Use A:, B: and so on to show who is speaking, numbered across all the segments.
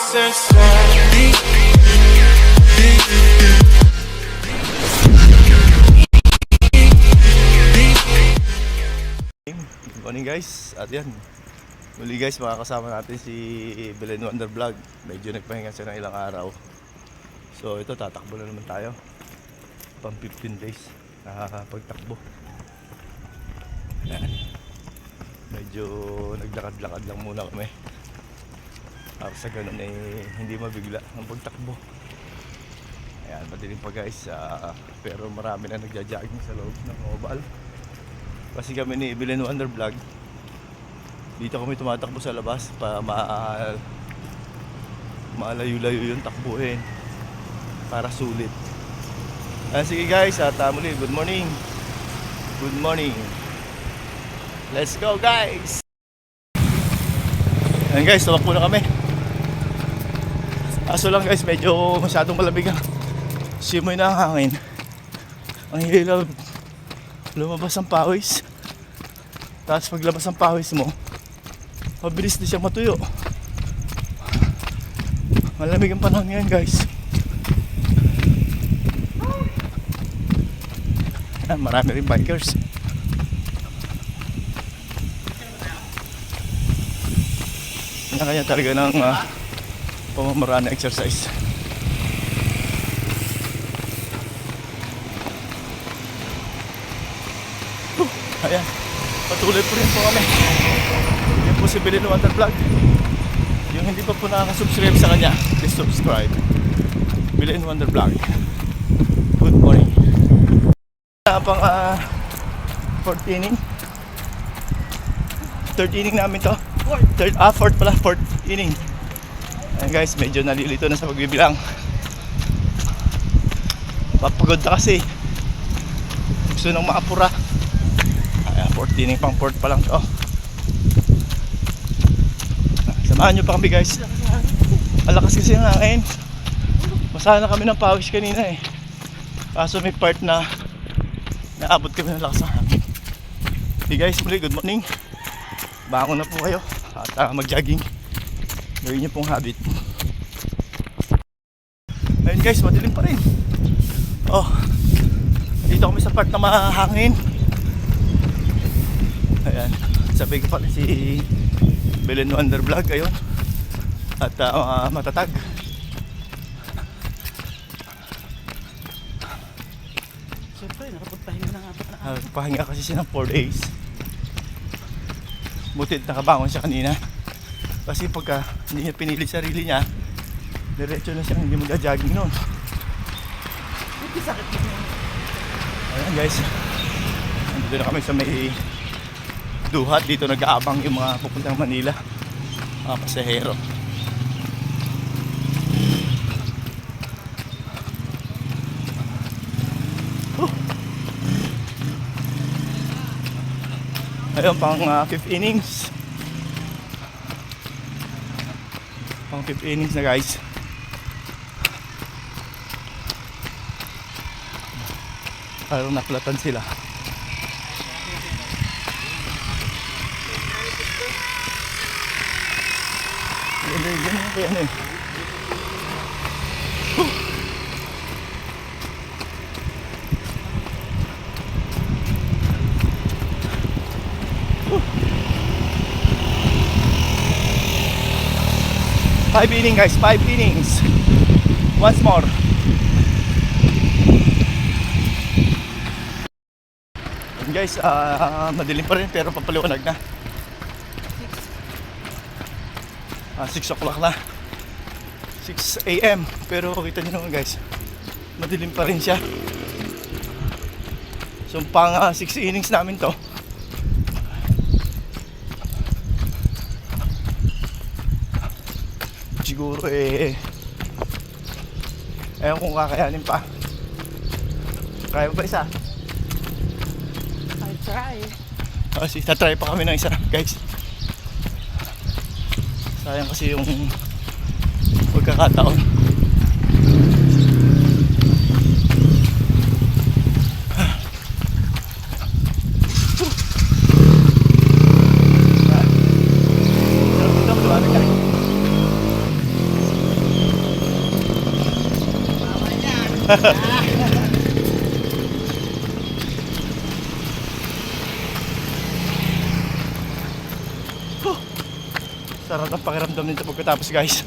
A: Good morning guys, at yan muli guys, makakasama natin si Belen Wonder Vlog. Medyo nagpahinga siya ng ilang araw. So ito, tatakbo na naman tayo pang 15 days pagtakbo. Yan. Medyo naglakad-lakad lang muna kami para sa ganun hindi mabigla ang pagtakbo. Ayan, madilim pa guys, pero marami na nagja-jogging sa loob ng oval. Kasi kami ni Belen Wonder Vlog, dito kami tumatakbo sa labas para malayo-layo yung takbuhin para sulit. Sige guys, at muli, good morning. Good morning. Let's go guys. Ayan guys, tumakbo na kami. Aso lang guys, medyo masyadong malamig ang simoy na hangin. Ang hilaw, lumabas ang pawis. Tapos paglabas ang pawis mo, mabilis na siyang matuyo. Malamig ang panahon ngayon guys. Marami rin bikers. Kanya talaga ng pamamaraan na exercise. Ayan, patuloy po rin po kami. Yan po si Belen Wonder Vlog. Yung hindi pa po nakaka-subscribe sa kanya, please subscribe. Belen Wonder Vlog. Good morning. Pang 4th inning. 3rd inning namin to. 4th pala, 4th inning. Ayan guys, medyo nalilito na sa pagbibilang. Papagod na kasi. Gusto nang makapura. 4th inning, pang 4th pa lang to. Samahan nyo pa kami guys. Malakas kasi ang hangin. Masahan na kami ng pawis kanina kaso may part na naabot kami ng lakas ng hangin. Hey guys, muli good morning. Bangon na po kayo at mag-jogging. Gawin nyo pong habit. Ayun guys, madilim pa rin. Dito kami sa part na mahangin. Ayan, sabi ko pala si Belen Wonder Vlog ayun. At matatag.
B: Siyempre, nakapagpahinga na nga pa.
A: Pahinga kasi siya ng 4 days. Butit nakabangon siya kanina. Kasi pagka hindi niya pinili sarili niya, diretso na siya, hindi mag-jogging noon.
B: Hindi sakit mo yan.
A: Ayan guys, nandito na kami sa may duhat. Dito nag-aabang yung mga pupuntang Manila, mga pasahero. Ayun, pang 5th innings. Pang 5th innings na guys. Parang naplatan sila. Ganyan kaya ano eh. Five innings guys, 5 innings. Once more. And guys, madilim pa rin pero papaliwanag na. 6 o'clock na. 6 AM. Pero kita nyo naman guys, madilim pa rin siya. So pang 6 innings namin to. Siguro ewan kung kakayanin pa. Kaya ba isa?
B: I try.
A: Kasi tatry pa kami ng isa guys. Sayang kasi yung pagkakataon. Sarap ng pakiramdam nito pagkatapos, guys.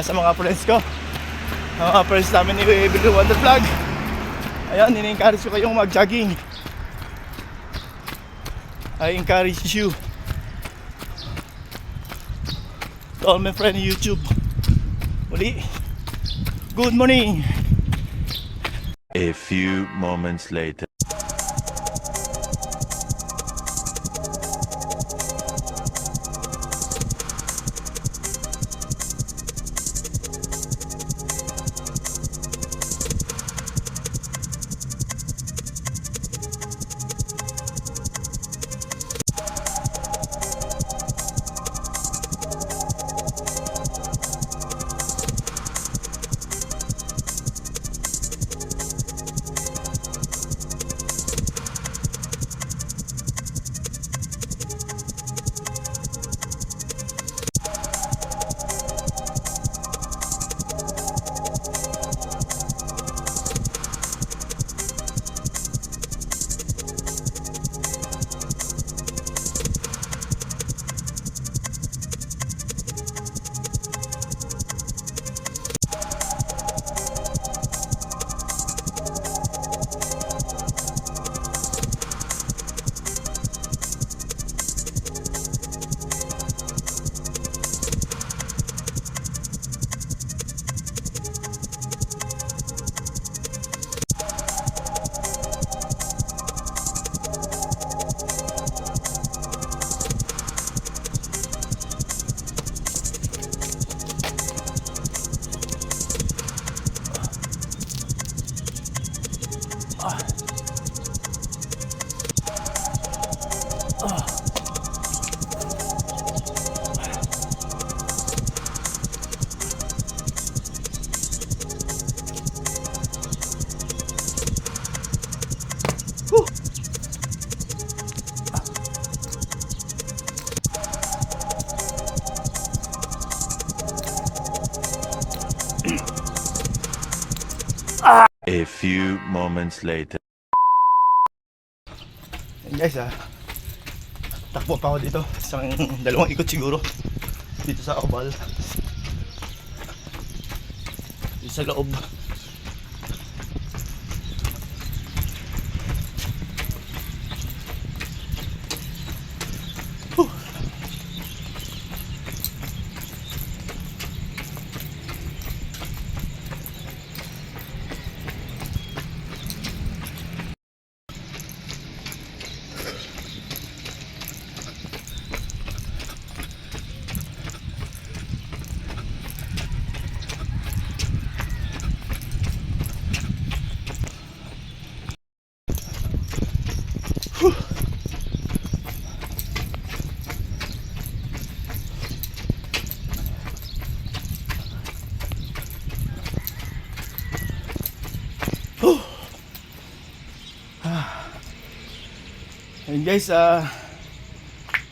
A: Sa mga friends ko, mga friends namin ni Bill Wonder Vlog, ayan, ini-encourage ko kayong mag-jogging. I encourage you. To all my friends YouTube, muli, good morning.
C: A few moments later. A few moments later.
A: And guys, takbo pa ako dito. Isang dalawang ikot siguro. Dito sa oval. Dito sa loob. And guys,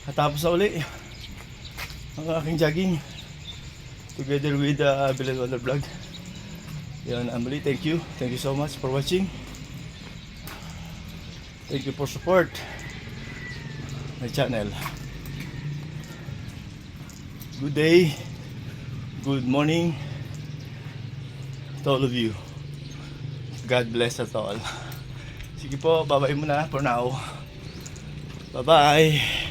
A: natapos na uli ang aking jogging together with Bill Wonder Vlog. Yan, muli, thank you so much for watching. Thank you for support my channel. Good day, good morning to all of you. God bless us all. Sige po, bye-bye muna for now. Bye-bye.